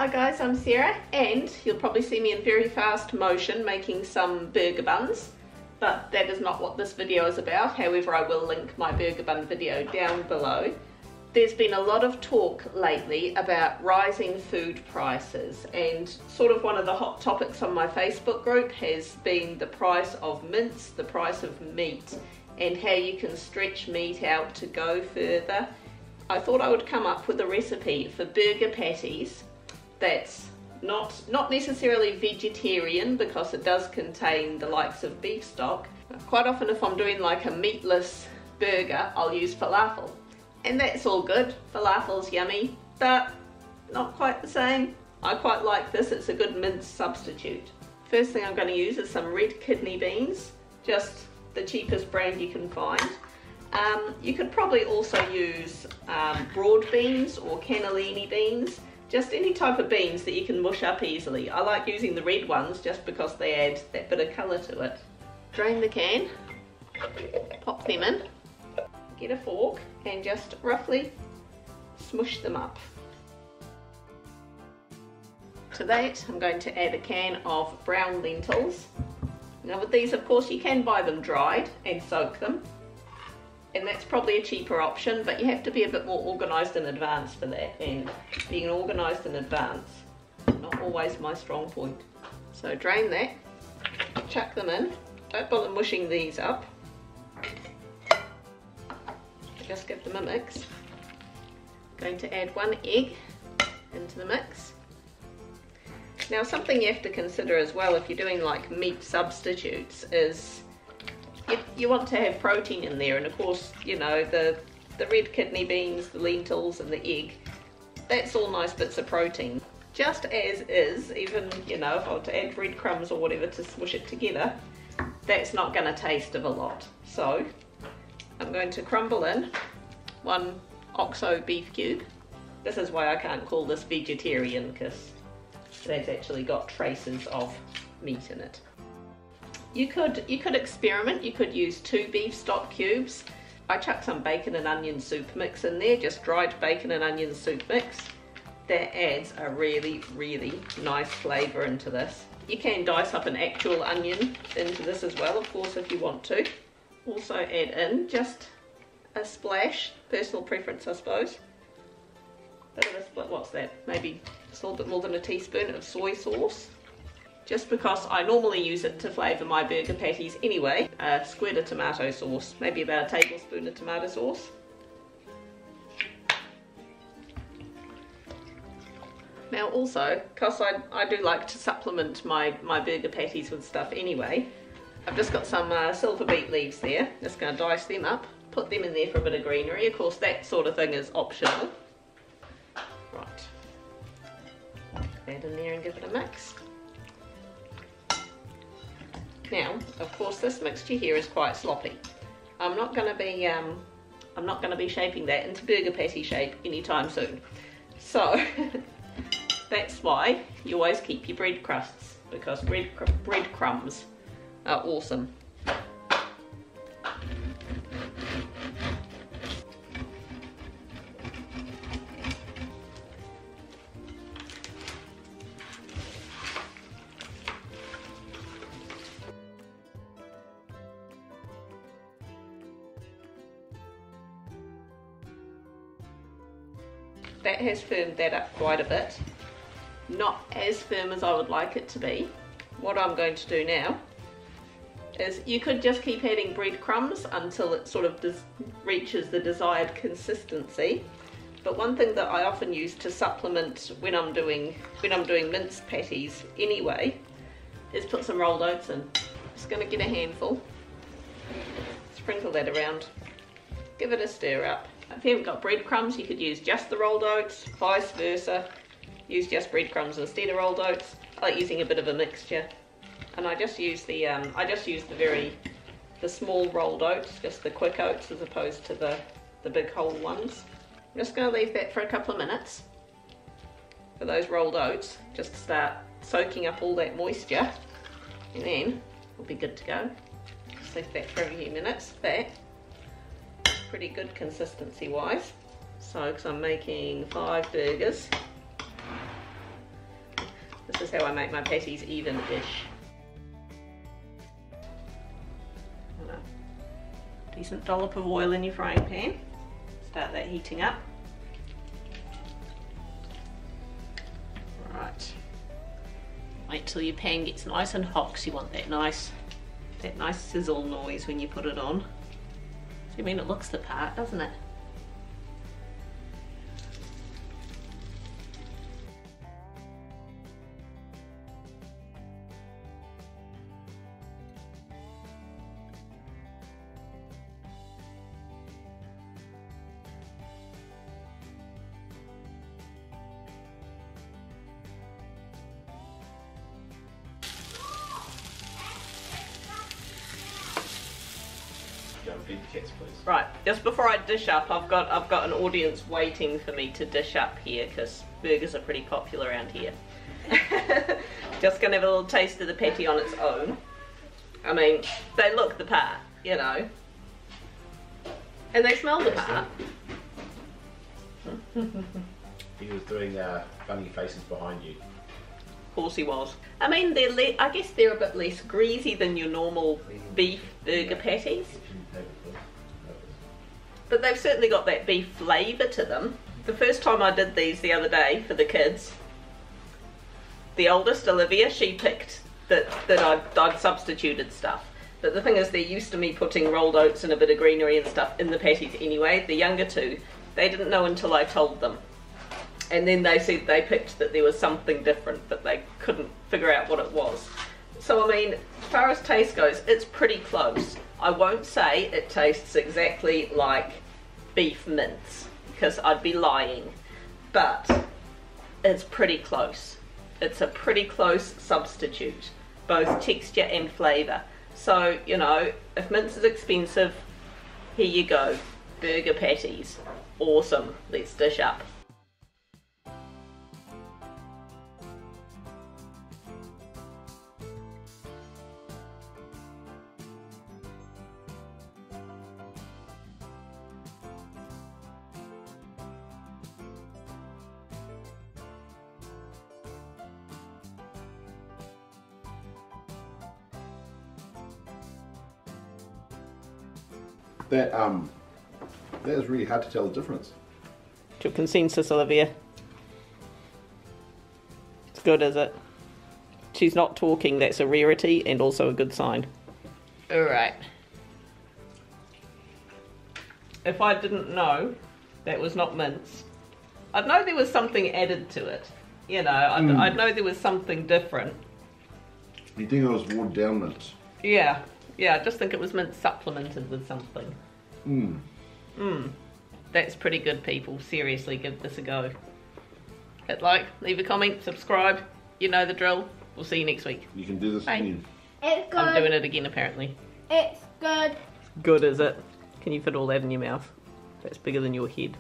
Hi guys, I'm Sarah, and you'll probably see me in very fast motion making some burger buns, but that is not what this video is about. However, I will link my burger bun video down below. There's been a lot of talk lately about rising food prices, and sort of one of the hot topics on my Facebook group has been the price of mince, the price of meat, and how you can stretch meat out to go further. I thought I would come up with a recipe for burger patties that's not necessarily vegetarian, because it does contain the likes of beef stock. Quite often if I'm doing like a meatless burger, I'll use falafel. And that's all good, falafel's yummy, but not quite the same. I quite like this, it's a good mince substitute. First thing I'm going to use is some red kidney beans, just the cheapest brand you can find. You could probably also use broad beans or cannellini beans, just any type of beans that you can mush up easily. I like using the red ones just because they add that bit of colour to it. Drain the can, pop them in, get a fork and just roughly smush them up. To that I'm going to add a can of brown lentils. Now with these, of course, you can buy them dried and soak them, and that's probably a cheaper option, but you have to be a bit more organised in advance for that, and being organised in advance, not always my strong point. So drain that, chuck them in, don't bother mushing these up, just give them a mix. Going to add 1 egg into the mix. Now something you have to consider as well if you're doing like meat substitutes is you want to have protein in there, and of course, you know, the red kidney beans, the lentils and the egg, that's all nice bits of protein. Just as is, even, you know, if I were to add breadcrumbs or whatever to smush it together, that's not going to taste of a lot. So I'm going to crumble in 1 OXO beef cube. This is why I can't call this vegetarian, because that's actually got traces of meat in it. You could experiment, you could use 2 beef stock cubes. I chucked some bacon and onion soup mix in there, just dried bacon and onion soup mix. That adds a really, really nice flavour into this. You can dice up an actual onion into this as well, of course, if you want to. Also add in just a splash, personal preference I suppose. Bit of a split, what's that? Maybe just a little bit more than a teaspoon of soy sauce. Just because I normally use it to flavour my burger patties anyway. A squirt of tomato sauce, maybe about a tablespoon of tomato sauce. Now also, because I do like to supplement my burger patties with stuff anyway, I've just got some silver beet leaves there. Just going to dice them up, put them in there for a bit of greenery. Of course that sort of thing is optional. Right, add in there and give it a mix. Now, of course, this mixture here is quite sloppy. I'm not going to be shaping that into burger patty shape anytime soon. So that's why you always keep your bread crusts, because breadcrumbs are awesome. That has firmed that up quite a bit. Not as firm as I would like it to be. What I'm going to do now is, you could just keep adding breadcrumbs until it sort of reaches the desired consistency. But one thing that I often use to supplement when I'm doing mince patties anyway, is put some rolled oats in. Just going to get a handful, sprinkle that around, give it a stir up. If you haven't got breadcrumbs, you could use just the rolled oats, vice versa. Use just breadcrumbs instead of rolled oats. I like using a bit of a mixture, and I just use the small rolled oats, just the quick oats, as opposed to the big whole ones. I'm just going to leave that for a couple of minutes for those rolled oats just to start soaking up all that moisture, and then we'll be good to go. Just leave that for a few minutes. That pretty good consistency wise. So, because I'm making 5 burgers, how I make my patties even-ish. Decent dollop of oil in your frying pan. Start that heating up. Right. Wait till your pan gets nice and hot, because you want that nice sizzle noise when you put it on. So, I mean, it looks the part, doesn't it? Feed the kids, please. Right, just before I dish up, I've got an audience waiting for me to dish up here, because burgers are pretty popular around here. Just gonna have a little taste of the patty on its own. I mean, they look the part, you know, and they smell the part. He was doing funny faces behind you. Of course he was. I mean, I guess they're a bit less greasy than your normal beef burger patties. But they've certainly got that beef flavour to them. The first time I did these the other day for the kids, the oldest, Olivia, she picked that I'd substituted stuff. But the thing is, they're used to me putting rolled oats and a bit of greenery and stuff in the patties anyway. The younger two, they didn't know until I told them. And then they said they picked that there was something different, but they couldn't figure out what it was. So, I mean, as far as taste goes, it's pretty close. I won't say it tastes exactly like beef mince, because I'd be lying, but it's pretty close. It's a pretty close substitute, both texture and flavour. So, you know, if mince is expensive, here you go. Burger patties. Awesome. Let's dish up. That is really hard to tell the difference. To consensus, Olivia. It's good, is it? She's not talking, that's a rarity and also a good sign. Alright. If I didn't know that was not mince, I'd know there was something added to it. You know, I'd know there was something different. You think it was watered down mince? Yeah. Yeah, I just think it was mince supplemented with something. That's pretty good, people. Seriously, give this a go. Hit like, leave a comment, subscribe. You know the drill. We'll see you next week. You can do this again. It's good. I'm doing it again, apparently. It's good. Good, is it? Can you fit all that in your mouth? That's bigger than your head.